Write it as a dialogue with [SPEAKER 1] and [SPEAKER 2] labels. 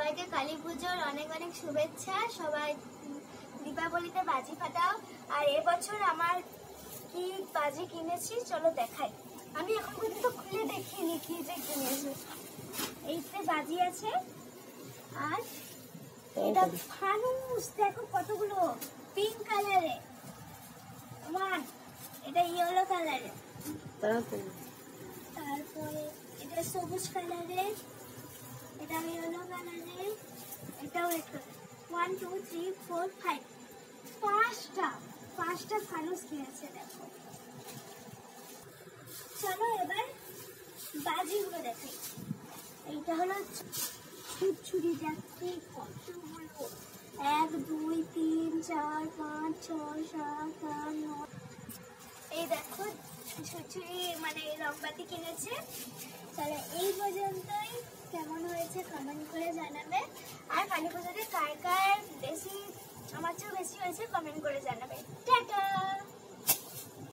[SPEAKER 1] সবাইকে কালী পুজোর অনেক অনেক শুভেচ্ছা। সবাই দীপাবলিতে বাজি ফাটাও। আর এবছর আমার কি বাজি কিনেছি চলো দেখাই। আমি এখন পর্যন্ত খুলে দেখিনি কি যে কিনেছি। এইতে বাজি আছে আর এটা ফানুস, দেখো কতগুলো পিঙ্ক কালারে, ওয়ান এটা ইয়েলো কালারে, তারপরে এটা সবুজ কালারের, এটা ইয়েলো কালারের, এটাও একটা 1 2 3 4 5 পাঁচটা ফানুস কিনেছে দেখো। চলো এবার বাজিগুলো দেখি। এইটা হলো ছুরি, দেখতে কতগুলো, 1 2 3 4 5 6 7 8 9। এই দেখো ছুরি মানে রংবাতি কিনেছে। তাহলে এই পর্যন্তই, কেমন হয়েছে কমেন্ট করে জানাবে। আর কালী পুজোতে কার কার বেশি, আমার চেয়েও বেশি হয়েছে কমেন্ট করে জানাবে। টাটা।